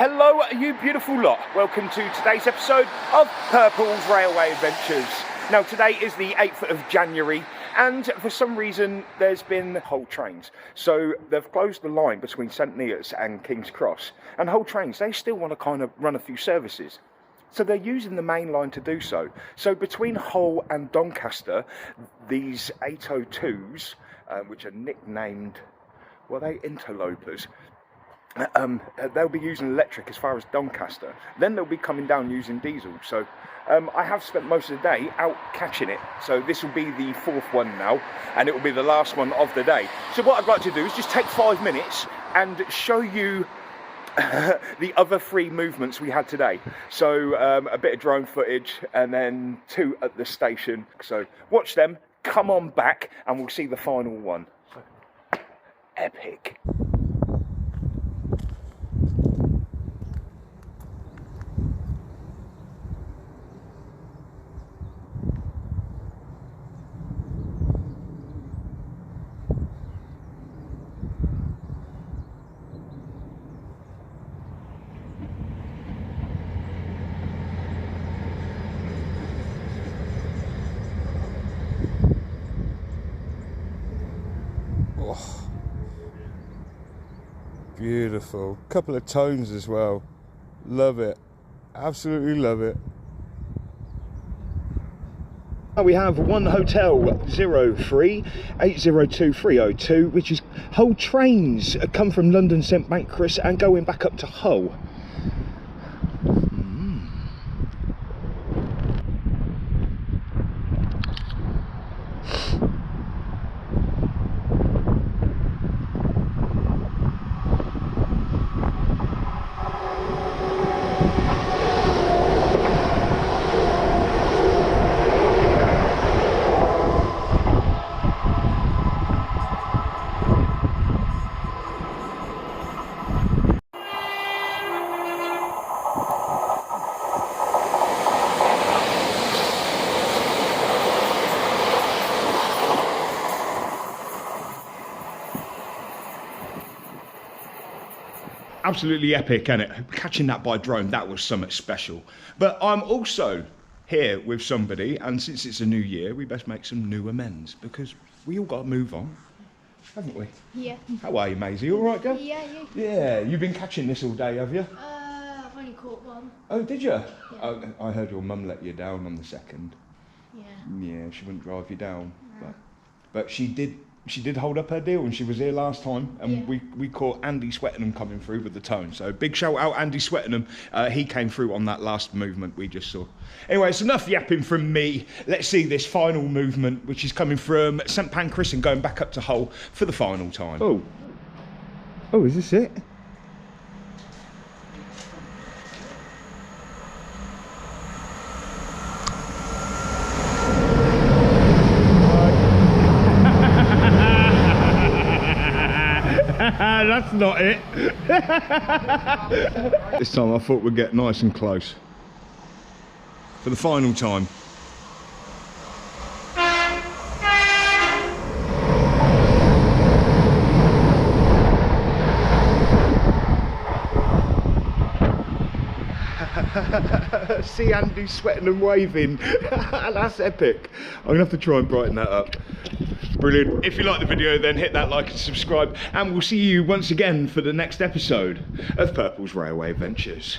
Hello, you beautiful lot. Welcome to today's episode of Purple's Railway Adventures. Now, today is the 8th of January, and for some reason, there's been Hull trains. So they've closed the line between St Neots and King's Cross. And Hull trains, they still want to kind of run a few services. So they're using the main line to do so. So between Hull and Doncaster, these 802s, which are nicknamed, well, they interlopers, they'll be using electric as far as Doncaster. Then they'll be coming down using diesel. So I have spent most of the day out catching it. So this will be the 4th one now, and it will be the last one of the day. So what I'd like to do is just take 5 minutes and show you the other 3 movements we had today. So a bit of drone footage and then 2 at the station. So watch them, come on back, and we'll see the final one. So, epic. Oh, beautiful. Couple of tones as well. Love it. Absolutely love it. We have one hotel 03 802 302, which is Hull trains come from London St Pancras and going back up to Hull. Absolutely epic, isn't it? Catching that by drone, that was something special. But I'm also here with somebody, and since it's a new year, we best make some new amends, because we all got to move on, haven't we? Yeah. How are you, Maisie? All right, girl? Yeah, you? Yeah, you've been catching this all day, have you? I've only caught one. Oh, did you? Yeah. Oh, I heard your mum let you down on the 2nd. Yeah. Yeah, she wouldn't drive you down. No. But she did hold up her deal, and she was here last time, and yeah. we caught Andy Swettenham coming through with the tone. So big shout out Andy Swettenham. He came through on that last movement we just saw. Anyway, it's enough yapping from me. Let's see this final movement, which is coming from St Pancras and going back up to Hull for the final time. Oh, is this it? That's not it. This time I thought we'd get nice and close. For the final time. See Andy sweating and waving. That's epic. I'm gonna have to try and brighten that up. Brilliant. If you like the video, then hit that like and subscribe, and we'll see you once again for the next episode of Purple's Railway Adventures.